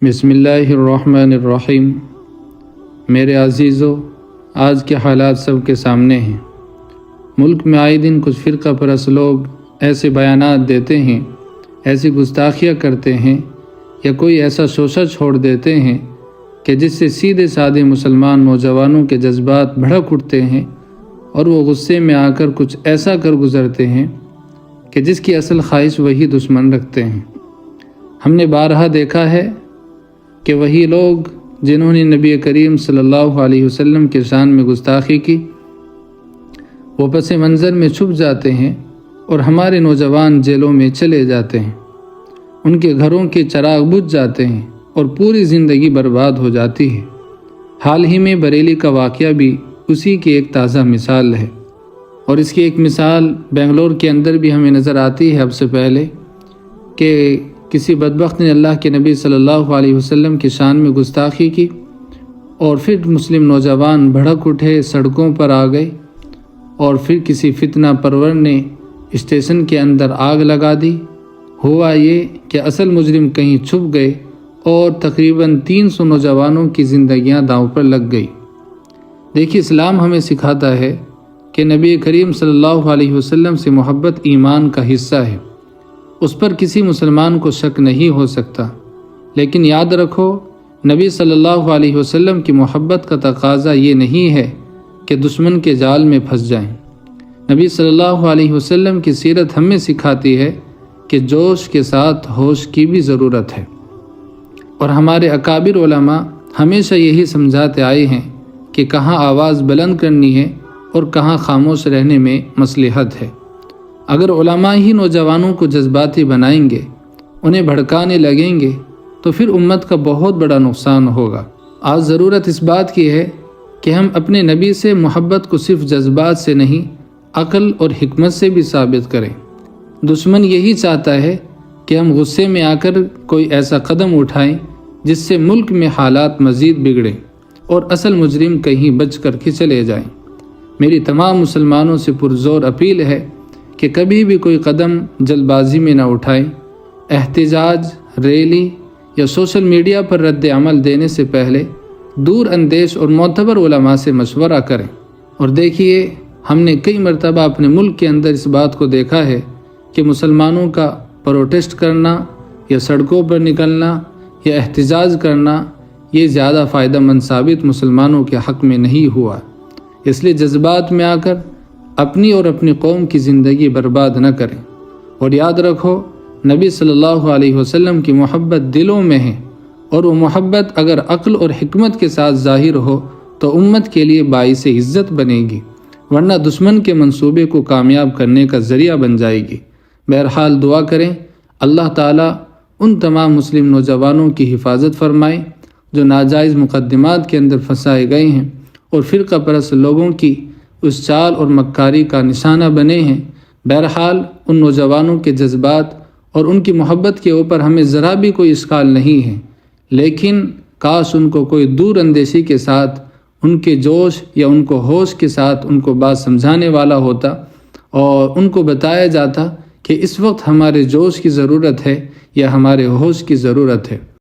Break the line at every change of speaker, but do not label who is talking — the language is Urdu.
بسم اللہ الرحمن الرحیم۔ میرے عزیزو، آج کے حالات سب کے سامنے ہیں۔ ملک میں آئے دن کچھ فرقہ پرست لوگ ایسے بیانات دیتے ہیں، ایسی گستاخیاں کرتے ہیں یا کوئی ایسا شوشہ چھوڑ دیتے ہیں کہ جس سے سیدھے سادے مسلمان نوجوانوں کے جذبات بھڑک اٹھتے ہیں اور وہ غصے میں آ کر کچھ ایسا کر گزرتے ہیں کہ جس کی اصل خواہش وہی دشمن رکھتے ہیں۔ ہم نے بارہا دیکھا ہے کہ وہی لوگ جنہوں نے نبی کریم صلی اللہ علیہ وسلم کے شان میں گستاخی کی، وہ پس منظر میں چھپ جاتے ہیں اور ہمارے نوجوان جیلوں میں چلے جاتے ہیں، ان کے گھروں کے چراغ بجھ جاتے ہیں اور پوری زندگی برباد ہو جاتی ہے۔ حال ہی میں بریلی کا واقعہ بھی اسی کی ایک تازہ مثال ہے، اور اس کی ایک مثال بنگلور کے اندر بھی ہمیں نظر آتی ہے اب سے پہلے، کہ کسی بدبخت نے اللہ کے نبی صلی اللہ علیہ وسلم کی شان میں گستاخی کی اور پھر مسلم نوجوان بھڑک اٹھے، سڑکوں پر آ گئے، اور پھر کسی فتنہ پرور نے اسٹیشن کے اندر آگ لگا دی۔ ہوا یہ کہ اصل مجرم کہیں چھپ گئے اور تقریباً 300 نوجوانوں کی زندگیاں داؤں پر لگ گئی۔ دیکھیے، اسلام ہمیں سکھاتا ہے کہ نبی کریم صلی اللہ علیہ وسلم سے محبت ایمان کا حصہ ہے، اس پر کسی مسلمان کو شک نہیں ہو سکتا، لیکن یاد رکھو، نبی صلی اللہ علیہ وسلم کی محبت کا تقاضا یہ نہیں ہے کہ دشمن کے جال میں پھنس جائیں۔ نبی صلی اللہ علیہ وسلم کی سیرت ہمیں سکھاتی ہے کہ جوش کے ساتھ ہوش کی بھی ضرورت ہے، اور ہمارے اکابر علماء ہمیشہ یہی سمجھاتے آئے ہیں کہ کہاں آواز بلند کرنی ہے اور کہاں خاموش رہنے میں مصلحت ہے۔ اگر علماء ہی نوجوانوں کو جذباتی بنائیں گے، انہیں بھڑکانے لگیں گے، تو پھر امت کا بہت بڑا نقصان ہوگا۔ آج ضرورت اس بات کی ہے کہ ہم اپنے نبی سے محبت کو صرف جذبات سے نہیں، عقل اور حکمت سے بھی ثابت کریں۔ دشمن یہی چاہتا ہے کہ ہم غصے میں آ کر کوئی ایسا قدم اٹھائیں جس سے ملک میں حالات مزید بگڑیں اور اصل مجرم کہیں بچ کر کے چلے جائیں۔ میری تمام مسلمانوں سے پرزور اپیل ہے کہ کبھی بھی کوئی قدم جلد بازی میں نہ اٹھائیں۔ احتجاج، ریلی یا سوشل میڈیا پر رد عمل دینے سے پہلے دور اندیش اور معتبر علماء سے مشورہ کریں۔ اور دیکھیے، ہم نے کئی مرتبہ اپنے ملک کے اندر اس بات کو دیکھا ہے کہ مسلمانوں کا پروٹیسٹ کرنا یا سڑکوں پر نکلنا یا احتجاج کرنا یہ زیادہ فائدہ مند ثابت مسلمانوں کے حق میں نہیں ہوا۔ اس لیے جذبات میں آ کر اپنی اور اپنی قوم کی زندگی برباد نہ کریں، اور یاد رکھو، نبی صلی اللہ علیہ وسلم کی محبت دلوں میں ہے، اور وہ محبت اگر عقل اور حکمت کے ساتھ ظاہر ہو تو امت کے لیے باعث عزت بنے گی، ورنہ دشمن کے منصوبے کو کامیاب کرنے کا ذریعہ بن جائے گی۔ بہرحال دعا کریں اللہ تعالیٰ ان تمام مسلم نوجوانوں کی حفاظت فرمائے جو ناجائز مقدمات کے اندر پھنسائے گئے ہیں اور فرقہ پرست لوگوں کی اس چال اور مکاری کا نشانہ بنے ہیں۔ بہرحال ان نوجوانوں کے جذبات اور ان کی محبت کے اوپر ہمیں ذرا بھی کوئی اشکال نہیں ہے، لیکن کاش ان کو کوئی دور اندیشی کے ساتھ، ان کے جوش یا ان کو ہوش کے ساتھ ان کو بات سمجھانے والا ہوتا اور ان کو بتایا جاتا کہ اس وقت ہمارے جوش کی ضرورت ہے یا ہمارے ہوش کی ضرورت ہے۔